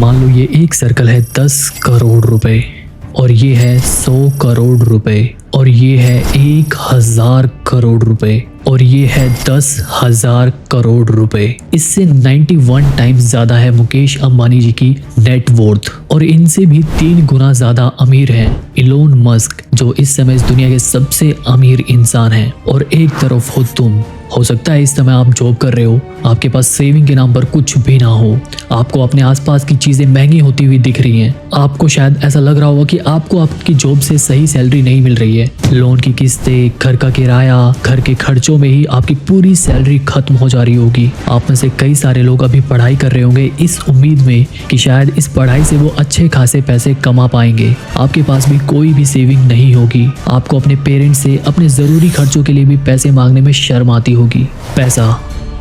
मान लो ये एक सर्कल है 10 करोड़ रुपए, और ये है 100 करोड़ रुपए, और ये है 1000 करोड़ रुपए, और ये है 10,000 करोड़ रुपए। इससे 91 टाइम्स ज्यादा है मुकेश अंबानी जी की नेट वर्थ, और इनसे भी 3 गुना ज्यादा अमीर हैं इलोन मस्क, जो इस समय इस दुनिया के सबसे अमीर इंसान हैं। और एक तरफ हो तुम, हो सकता है इस समय आप जॉब कर रहे हो, आपके पास सेविंग के नाम पर कुछ भी ना हो, आपको अपने आसपास की चीजें महंगी होती हुई दिख रही हैं, आपको शायद ऐसा लग रहा होगा कि आपको आपकी जॉब से सही सैलरी नहीं मिल रही है, लोन की किस्तें, घर का किराया, घर के खर्चों में ही आपकी पूरी सैलरी खत्म हो जा रही होगी। आप में से कई सारे लोग अभी पढ़ाई कर रहे होंगे इस उम्मीद में कि शायद इस पढ़ाई से वो अच्छे खासे पैसे कमा पाएंगे। आपके पास भी कोई भी सेविंग नहीं होगी, आपको अपने पेरेंट्स से अपने जरूरी खर्चों के लिए भी पैसे मांगने में शर्म आती होगी। पैसा,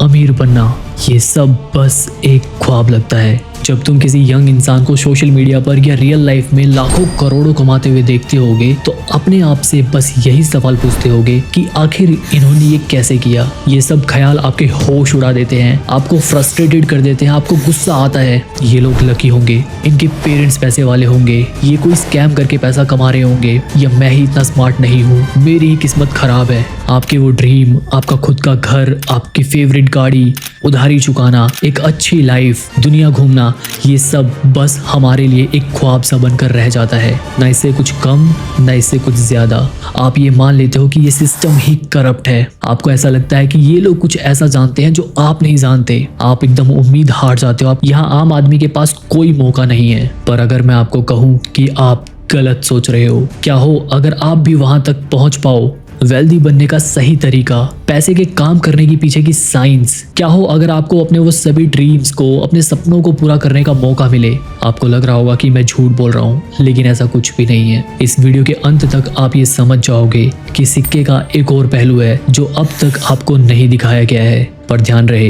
अमीर बनना, ये सब बस एक ख्वाब लगता है। जब तुम किसी यंग इंसान को सोशल मीडिया पर या रियल लाइफ में लाखों करोड़ों कमाते हुए देखते होगे तो अपने आप से बस यही सवाल पूछते होगे कि आखिर इन्होंने ये कैसे किया। ये सब ख्याल आपके होश उड़ा देते हैं, आपको फ्रस्ट्रेटेड कर देते हैं, आपको गुस्सा आता है। ये लोग लकी होंगे, इनके पेरेंट्स पैसे वाले होंगे, ये कोई स्कैम करके पैसा कमा रहे होंगे, या मैं ही इतना स्मार्ट नहीं हूँ, मेरी ही किस्मत खराब है। आपके वो ड्रीम, आपका खुद का घर, आपकी फेवरेट गाड़ी, उधारी चुकाना, एक अच्छी लाइफ, दुनिया घूमना, ये सब बस हमारे लिए एक ख्वाब सा बनकर रह जाता है। ना इससे कुछ कम, ना इससे कुछ ज्यादा। आप ये मान लेते हो कि ये सिस्टम ही करप्ट है। आपको ऐसा लगता है कि ये लोग कुछ ऐसा जानते हैं जो आप नहीं जानते। आप एकदम उम्मीद हार जाते हो। आप यहाँ आम आदमी के पास कोई मौका नहीं है। पर अगर मैं आपको कहूँ कि आप गलत सोच रहे हो, क्या हो अगर आप भी वहां तक पहुंच पाओ? वेल्दी बनने का सही तरीका, पैसे के काम करने की पीछे की साइंस, क्या हो अगर आपको अपने वो सभी ड्रीम्स को, अपने सपनों को पूरा करने का मौका मिले? आपको लग रहा होगा कि मैं झूठ बोल रहा हूँ, लेकिन ऐसा कुछ भी नहीं है। इस वीडियो के अंत तक आप ये समझ जाओगे कि सिक्के का एक और पहलू है जो अब तक आपको नहीं दिखाया गया है। पर ध्यान रहे,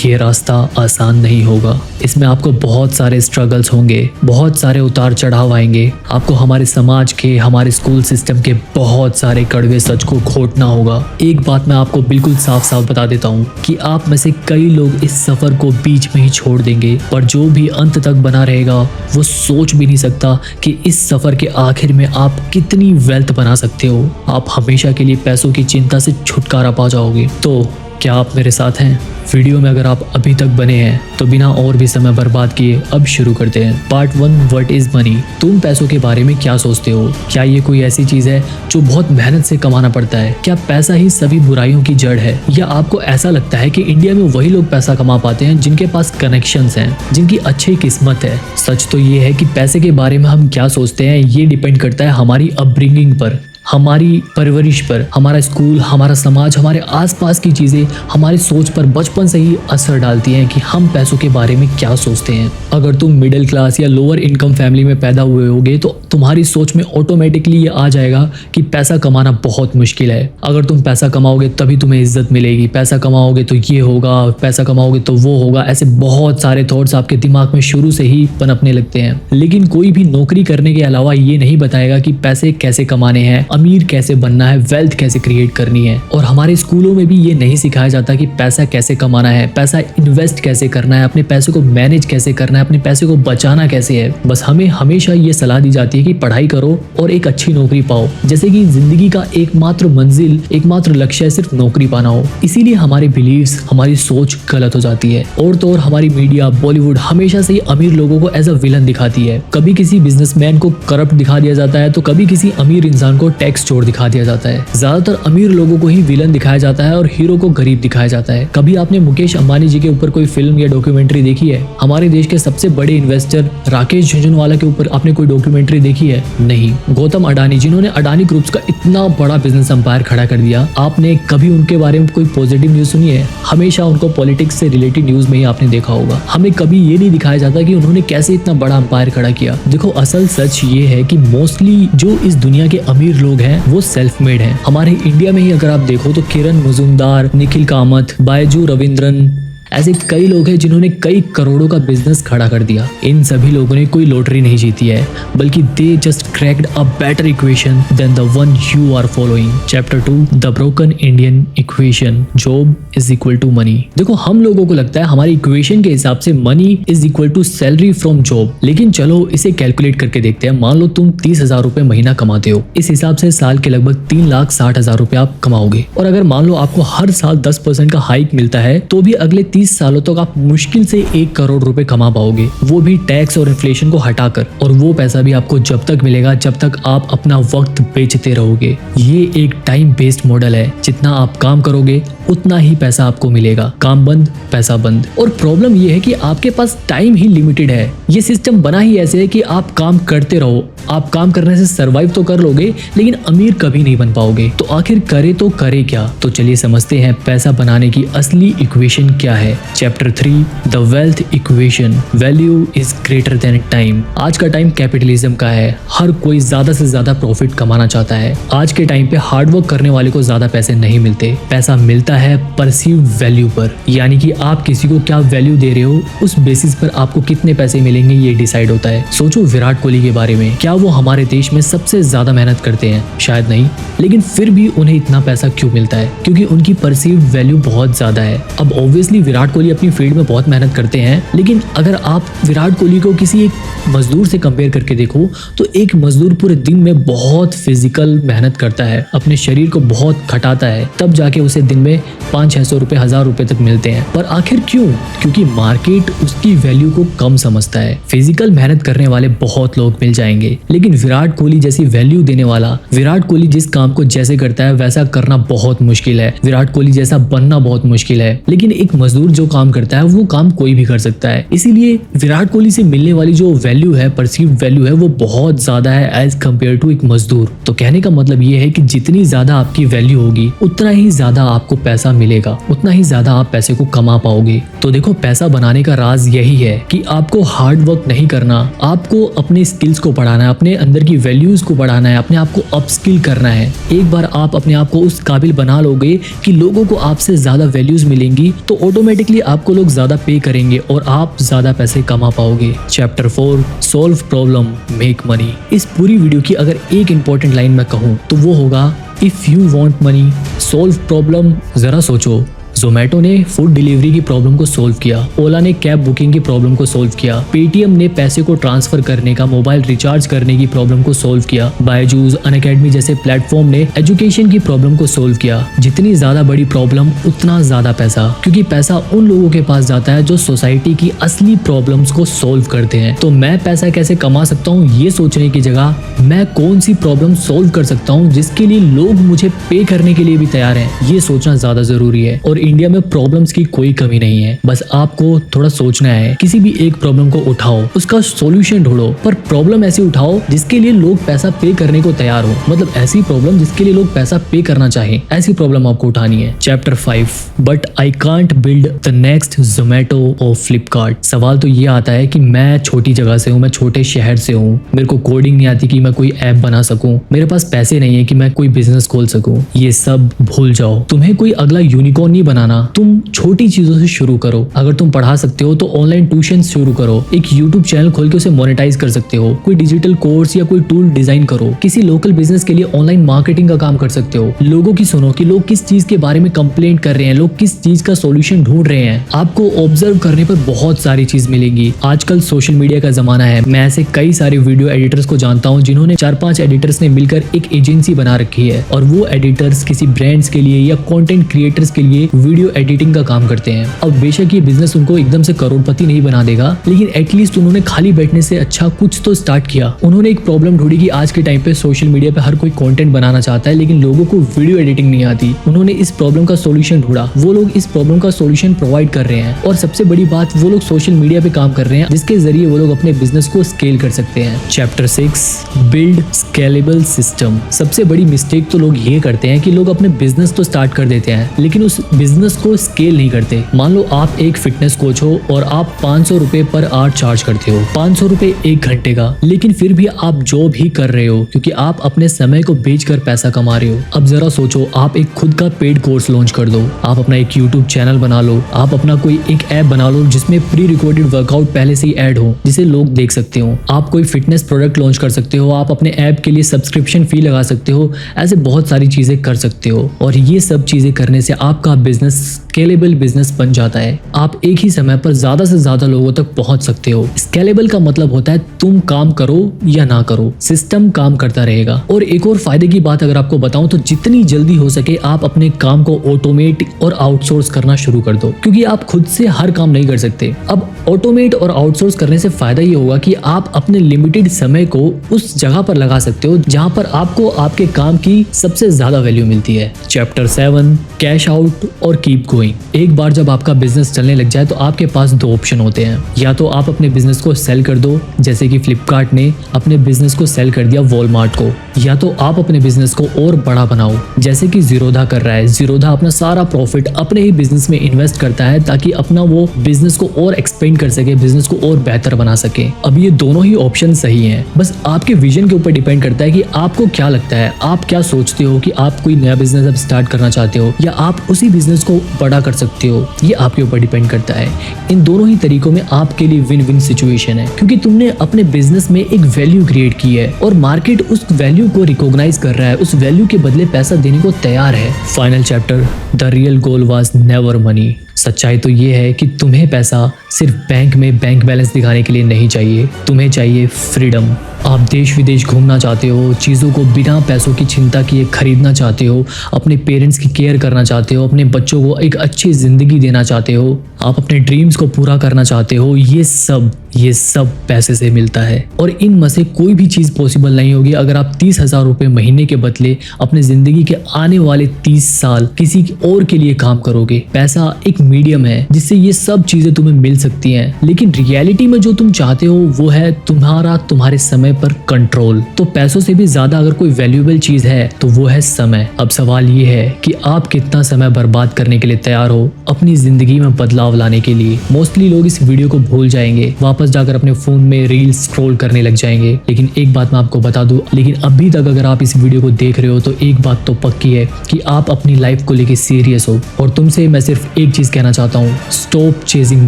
ये रास्ता आसान नहीं होगा। इसमें आपको बहुत सारे स्ट्रगल्स होंगे, बहुत सारे उतार चढ़ाव आएंगे। आपको हमारे समाज के, हमारे स्कूल सिस्टम के बहुत सारे कड़वे सच को घोटना होगा। एक बात मैं आपको बिल्कुल साफ साफ बता देता हूँ कि आप में से कई लोग इस सफर को बीच में ही छोड़ देंगे, पर जो भी अंत तक बना रहेगा वो सोच भी नहीं सकता कि इस सफर के आखिर में आप कितनी वेल्थ बना सकते हो। आप हमेशा के लिए पैसों की चिंता से छुटकारा पा जाओगे। तो क्या आप मेरे साथ हैं? वीडियो में अगर आप अभी तक बने हैं तो बिना और भी समय बर्बाद किए अब शुरू करते हैं। Part 1, what is money? तुम पैसों के बारे में क्या सोचते हो? क्या ये कोई ऐसी चीज है जो बहुत मेहनत से कमाना पड़ता है? क्या पैसा ही सभी बुराइयों की जड़ है? या आपको ऐसा लगता है कि इंडिया में वही लोग पैसा कमा पाते हैं जिनके पास कनेक्शंस हैं, जिनकी अच्छी किस्मत है? सच तो ये है कि पैसे के बारे में हम क्या सोचते हैं ये डिपेंड करता है हमारी अपब्रिंगिंग पर, हमारी परवरिश पर। हमारा स्कूल, हमारा समाज, हमारे आसपास की चीजें हमारी सोच पर बचपन से ही असर डालती हैं कि हम पैसों के बारे में क्या सोचते हैं। अगर तुम मिडिल क्लास या लोअर इनकम फैमिली में पैदा हुए होगे तो तुम्हारी सोच में ऑटोमेटिकली ये आ जाएगा कि पैसा कमाना बहुत मुश्किल है। अगर तुम पैसा कमाओगे तभी तुम्हें इज्जत मिलेगी, पैसा कमाओगे तो ये होगा, पैसा कमाओगे तो वो होगा। ऐसे बहुत सारे थॉट्स आपके दिमाग में शुरू से ही पनपने लगते हैं। लेकिन कोई भी नौकरी करने के अलावा ये नहीं बताएगा कि पैसे कैसे कमाने हैं, अमीर कैसे बनना है, वेल्थ कैसे क्रिएट करनी है। और हमारे स्कूलों में भी ये नहीं सिखाया जाता कि पैसा कैसे कमाना है, पैसा इन्वेस्ट कैसे करना है, अपने पैसे को मैनेज कैसे करना है, अपने पैसे को बचाना कैसे है। बस हमें हमेशा ये सलाह दी जाती है कि पढ़ाई करो और एक अच्छी नौकरी पाओ, जैसे कि जिंदगी का एकमात्र मंजिल, एकमात्र लक्ष्य सिर्फ नौकरी पाना हो। इसीलिए हमारे बिलीव्स, हमारी सोच गलत हो जाती है। और तो और हमारी मीडिया, बॉलीवुड हमेशा से ही अमीर लोगों को एज अ विलन दिखाती है। कभी किसी बिजनेसमैन को करप्ट दिखा दिया जाता है तो कभी किसी अमीर इंसान को टैक्स चोर दिखा दिया जाता है। ज्यादातर अमीर लोगों को ही विलन दिखाया जाता है और हीरो को गरीब दिखाया जाता है। कभी आपने मुकेश अंबानी जी के ऊपर कोई फिल्म या डॉक्यूमेंट्री देखी है? हमारे देश के सबसे बड़े इन्वेस्टर राकेश झुनझुनवाला के ऊपर आपने कोई डॉक्यूमेंट्री देखी है? नहीं। गौतम अडानी, जिन्होंने अडानी ग्रुप्स का इतना बड़ा बिजनेस एम्पायर खड़ा कर दिया, आपने कभी उनके बारे में कोई पॉजिटिव न्यूज सुनी है? हमेशा उनको पॉलिटिक्स से रिलेटेड न्यूज में ही आपने देखा होगा। हमें कभी ये नहीं दिखाया जाता कि उन्होंने कैसे इतना बड़ा एम्पायर खड़ा किया। देखो, असल सच ये है कि मोस्टली जो इस दुनिया के अमीर लोग हैं वो सेल्फ मेड हैं। हमारे इंडिया में ही अगर आप देखो तो किरण मजूमदार, निखिल कामत, बायजू रविंद्रन, ऐसे कई लोग हैं जिन्होंने कई करोड़ों का बिजनेस खड़ा कर दिया। इन सभी लोगों ने कोई लॉटरी नहीं जीती है, बल्कि they just cracked a better equation than the one you are following. Chapter 2 the broken Indian equation, job is equal to money. देखो, हम लोगों को लगता है हमारी इक्वेशन के हिसाब से money is equal to salary from job, लेकिन चलो इसे कैलकुलेट करके देखते हैं। मान लो तुम 30,000 रुपए महीना कमाते हो, इस हिसाब से साल के लगभग 3,60,000 रुपए आप कमाओगे। और अगर मान लो आपको हर साल 10% का हाइक मिलता है, तो भी अगले 30 सालों तक आप मुश्किल से 1 करोड़ रुपए कमा पाओगे, वो भी टैक्स और इन्फ्लेशन को हटाकर। और वो पैसा भी आपको जब तक मिलेगा जब तक आप अपना वक्त बेचते रहोगे। ये एक टाइम बेस्ड मॉडल है, जितना आप काम करोगे उतना ही पैसा आपको मिलेगा। काम बंद पैसा बंद। और प्रॉब्लम ये है कि आपके पास टाइम ही लिमिटेड है। ये सिस्टम बना ही ऐसे है कि आप काम करते रहो। आप काम करने से सरवाइव तो कर लोगे, लेकिन अमीर कभी नहीं बन पाओगे। तो आखिर करे तो करे क्या? तो चलिए समझते हैं पैसा बनाने की असली इक्वेशन क्या है। Chapter 3 the wealth equation, value is greater than time. आज का टाइम कैपिटलिज्म का है। हर कोई ज्यादा से ज्यादा प्रॉफिट कमाना चाहता है। आज के टाइम पे हार्डवर्क करने वाले को ज्यादा पैसे नहीं मिलते। पैसा मिलता है परसीव्ड वैल्यू पर, यानी कि आप किसी को क्या वैल्यू दे रहे हो, उस बेसिस पर आपको कितने पैसे मिलेंगे ये डिसाइड होता है। सोचो विराट कोहली के बारे में, क्या वो हमारे देश में सबसे ज्यादा मेहनत करते हैं? शायद नहीं, लेकिन फिर भी उन्हें इतना पैसा क्यों मिलता है? क्योंकि उनकी परसीव्ड वैल्यू बहुत ज्यादा है। अब ऑब्वियसली विराट कोहली अपनी फील्ड में बहुत मेहनत करते हैं, लेकिन अगर आप विराट कोहली को किसी एक मजदूर से कंपेयर करके देखो, तो एक मजदूर पूरे दिन में बहुत फिजिकल मेहनत करता है, अपने शरीर को बहुत खटाता है, तब जाके उसे दिन में 500-600 रुपए 1000 रुपए तक मिलते हैं। पर आखिर क्यों? क्योंकि मार्केट उसकी वैल्यू को कम समझता है। फिजिकल मेहनत करने वाले बहुत लोग मिल जाएंगे, लेकिन विराट कोहली जैसी वैल्यू देने वाला, विराट कोहली जिस काम को जैसे करता है वैसा करना बहुत मुश्किल है। विराट कोहली जैसा बनना बहुत मुश्किल है, लेकिन एक मजदूर जो काम करता है वो काम कोई भी कर सकता है। इसीलिए विराट कोहली से मिलने वाली जो वैल्यू है, परसीव्ड वैल्यू है, वो बहुत ज्यादा है एज कम्पेयर टू एक मजदूर। तो कहने का मतलब ये है कि जितनी ज्यादा आपकी वैल्यू होगी, उतना ही ज्यादा आपको पैसा मिलेगा, उतना ही ज्यादा आप पैसे को कमा पाओगे। तो देखो, पैसा बनाने का राज यही है कि आपको हार्ड वर्क नहीं करना, आपको अपने स्किल्स को बढ़ाना है, अपने अंदर की वैल्यूज को बढ़ाना है, अपने आप को अपस्किल करना है। एक बार आप अपने आप को उस काबिल बना लोगे कि लोगों को आपसे ज्यादा वैल्यूज मिलेंगी, तो ऑटोमेटिकली आपको लोग ज्यादा पे करेंगे और आप ज्यादा पैसे कमा पाओगे। Chapter 4 solve problem make money. इस पूरी वीडियो की अगर एक इंपॉर्टेंट लाइन मैं कहूँ तो वो होगा, if you want money solve problem. जरा सोचो, जोमेटो ने फूड डिलीवरी की प्रॉब्लम को सोल्व किया, ओला ने कैब बुकिंग की प्रॉब्लम को सोल्व किया, पेटीएम ने पैसे को ट्रांसफर करने का, मोबाइल रिचार्ज करने की प्रॉब्लम को सोल्व किया, बायजूस, अनअकैडमी जैसे प्लेटफॉर्म ने एजुकेशन की प्रॉब्लम को सोल्व किया। जितनी ज्यादा बड़ी प्रॉब्लम उतना ज्यादा पैसा, क्योंकि पैसा उन लोगों के पास जाता है जो सोसाइटी की असली प्रॉब्लम्स को सोल्व करते हैं। तो मैं पैसा कैसे कमा सकता हूँ ये सोचने की जगह, मैं कौन सी प्रॉब्लम सोल्व कर सकता हूँ जिसके लिए लोग मुझे पे करने के लिए भी तैयार हैं, ये सोचना ज्यादा जरूरी है। और इंडिया में प्रॉब्लम्स की कोई कमी नहीं है, बस आपको थोड़ा सोचना है। किसी भी एक प्रॉब्लम को उठाओ, उसका सॉल्यूशन ढूंढो, पर प्रॉब्लम ऐसी उठाओ जिसके लिए लोग पैसा पे करने को तैयार हो। मतलब ऐसी प्रॉब्लम जिसके लिए लोग पैसा पे करना चाहें, ऐसी प्रॉब्लम आपको उठानी है। Chapter 5 but I can't build the next Zomato और फ्लिपकार्ट। सवाल तो ये आता है कि मैं छोटी जगह से हूँ, मैं छोटे शहर से हूँ, मेरे को कोडिंग नहीं आती कि मैं कोई ऐप बना सकूं, मेरे पास पैसे नहीं है कि मैं कोई बिजनेस खोल सकूं। ये सब भूल जाओ, तुम्हें कोई अगला यूनिकॉर्न नहीं बनाना, तुम छोटी चीजों से शुरू करो। अगर तुम पढ़ा सकते हो तो ऑनलाइन ट्यूशन शुरू करो, एक यूट्यूब चैनल खोल के उसे मोनेटाइज कर सकते हो, कोई डिजिटल कोर्स या कोई टूल डिजाइन करो, किसी लोकल बिजनेस के लिए ऑनलाइन मार्केटिंग का काम कर सकते हो। लोगों की सुनो कि लोग किस चीज के बारे में कंप्लेंट कर रहे हैं, लोग किस चीज का सॉल्यूशन ढूंढ रहे हैं। आपको ऑब्जर्व करने पर बहुत सारी चीज मिलेगी। आजकल सोशल मीडिया का जमाना है, मैं ऐसे कई सारे वीडियो एडिटर्स को जानता हूँ जिन्होंने 4-5 एडिटर्स ने मिलकर एक एजेंसी बना रखी है, और वो एडिटर्स किसी ब्रांड्स के लिए या कंटेंट क्रिएटर्स के लिए वीडियो एडिटिंग का काम करते हैं। अब बेशक ये बिजनेस उनको एकदम से करोड़पति नहीं बना देगा, लेकिन एटलीस्ट उन्होंने खाली बैठने से अच्छा कुछ तो स्टार्ट किया। उन्होंने एक प्रॉब्लम ढूंढी कि आज के टाइम पे सोशल मीडिया पे हर कोई कंटेंट बनाना चाहता है, लेकिन लोगों को वीडियो एडिटिंग नहीं आती। उन्होंने इस प्रॉब्लम का सॉल्यूशन ढूंढा, वो लोग इस प्रॉब्लम का सॉल्यूशन प्रोवाइड कर रहे हैं, और सबसे बड़ी बात, वो लोग सोशल मीडिया पे काम कर रहे हैं जिसके जरिए वो लोग अपने बिजनेस को स्केल कर सकते हैं। Chapter 6 build scalable system. सबसे बड़ी मिस्टेक तो लोग ये करते हैं कि लोग अपने बिजनेस तो स्टार्ट कर देते हैं, लेकिन उस बिजनेस बिजनेस को स्केल नहीं करते। मान लो आप एक फिटनेस कोच हो और आप 500 रुपए पर आवर चार्ज करते हो, 500 रुपए 1 घंटे का, लेकिन फिर भी आप जॉब ही कर रहे हो क्योंकि आप अपने समय को बेचकर पैसा कमा रहे हो। अब जरा सोचो, आप एक खुद का पेड कोर्स लॉन्च कर दो, आप अपना एक यूट्यूब चैनल बना लो, आप अपना कोई एक ऐप बना लो जिसमें प्री रिकॉर्डेड वर्कआउट पहले से ही ऐड हो जिसे लोग देख सकते हो। आप कोई फिटनेस प्रोडक्ट लॉन्च कर सकते हो, आप अपने ऐप के लिए सब्सक्रिप्शन फी लगा सकते हो। ऐसे बहुत सारी चीजें कर सकते हो और ये सब चीजें करने से आपका बिजनेस स्केलेबल बिजनेस बन जाता है। आप एक ही समय पर ज्यादा से ज्यादा लोगों तक पहुंच सकते हो। स्केलेबल का मतलब होता है तुम काम करो या ना करो, सिस्टम काम करता रहेगा। और एक और फायदे की बात अगर आपको बताऊं तो जितनी जल्दी हो सके आप अपने काम को ऑटोमेट और आउटसोर्स करना शुरू कर दो, क्योंकि आप खुद से हर काम नहीं कर सकते। अब ऑटोमेट और आउटसोर्स करने से फायदा ये होगा कि आप अपने लिमिटेड समय को उस जगह पर लगा सकते हो जहां पर आपको आपके काम की सबसे ज्यादा वैल्यू मिलती है। चैप्टर 7, कैश आउट और कीप गोइंग। एक बार जब आपका बिजनेस चलने लग जाए तो आपके पास 2 ऑप्शन होते हैं। या तो आप अपने बिजनेस को सेल कर दो, जैसे कि फ्लिपकार्ट ने अपने बिजनेस को सेल कर दिया वॉलमार्ट को, या तो आप अपने बिजनेस को और बड़ा बनाओ, जैसे कि जीरोधा कर रहा है। जीरोधा अपना सारा प्रॉफिट अपने ही बिजनेस में इन्वेस्ट करता है ताकि अपना वो बिजनेस को और एक्सपेंड कर सके, बिजनेस को और बेहतर बना सके। अब ये दोनों ही ऑप्शन सही हैं, बस आपके विजन के ऊपर डिपेंड करता है कि आपको क्या लगता है, आप क्या सोचते हो कि आप कोई नया बिजनेस अब स्टार्ट करना चाहते हो या आप उसी बिजनेस को बड़ा कर सकते हो। ये आपके ऊपर डिपेंड करता है। इन दोनों ही तरीकों में आपके लिए विन विन सिचुएशन है, क्योंकि तुमने अपने बिजनेस में एक वैल्यू क्रिएट की है और मार्केट उस वैल्यू को रिकॉग्नाइज कर रहा है, उस वैल्यू के बदले पैसा देने को तैयार है। Final chapter, the real goal was never money. सच्चाई तो ये है कि तुम्हें पैसा सिर्फ बैंक में बैंक बैलेंस दिखाने के लिए नहीं चाहिए, तुम्हें चाहिए फ्रीडम। आप देश विदेश घूमना चाहते हो, चीज़ों को बिना पैसों की चिंता किए खरीदना चाहते हो, अपने पेरेंट्स की केयर करना चाहते हो, अपने बच्चों को एक अच्छी ज़िंदगी देना चाहते हो, आप अपने ड्रीम्स को पूरा करना चाहते हो। ये सब पैसे से मिलता है और इनमें से कोई भी चीज़ पॉसिबल नहीं होगी अगर आप 30,000 रुपये महीने के बदले अपने ज़िंदगी के आने वाले 30 साल किसी और के लिए काम करोगे। पैसा एक मीडियम है जिससे ये सब चीज़ें तुम्हें मिल सकती हैं, लेकिन रियलिटी में जो तुम चाहते हो वो है तुम्हारे समय पर कंट्रोल। तो पैसों से भी ज्यादा अगर कोई वैल्यूएबल चीज है तो वो है समय। अब सवाल ये है कि आप कितना समय बर्बाद करने के लिए तैयार हो अपनी जिंदगी में बदलाव लाने के लिए। मोस्टली लोग इस वीडियो को भूल जाएंगे, वापस जाकर अपने फोन में रील्स स्क्रॉल करने लग जाएंगे। लेकिन एक बात मैं आपको बता दूं, लेकिन अभी तक अगर आप इस वीडियो को देख रहे हो तो एक बात तो पक्की है कि आप अपनी लाइफ को लेके सीरियस हो। और तुमसे मैं सिर्फ एक चीज कहना चाहता हूँ, stop chasing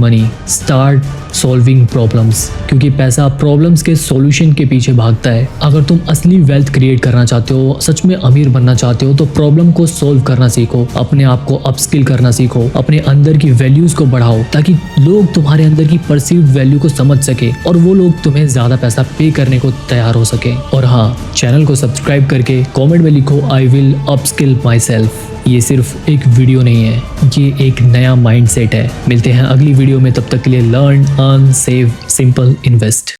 money, start solving problems. क्योंकि पैसा प्रॉब्लम्स के सॉल्यूशन के पीछे भागता है। अगर तुम असली वेल्थ क्रिएट करना चाहते हो, सच में अमीर बनना चाहते हो, तो प्रॉब्लम को सॉल्व करना सीखो, अपने आप को अपस्किल करना सीखो, अपने अंदर की वैल्यूज को बढ़ाओ ताकि लोग तुम्हारे अंदर की परसीव्ड वैल्यू को समझ सके और वो लोग तुम्हें ज्यादा पैसा पे करने को तैयार हो सके। और हाँ, चैनल को सब्सक्राइब करके कमेंट में लिखो I will upskill my self. ये सिर्फ एक वीडियो नहीं है, ये एक नया माइंडसेट है। मिलते हैं अगली वीडियो में, तब तक के लिए learn, earn, save, simple, invest.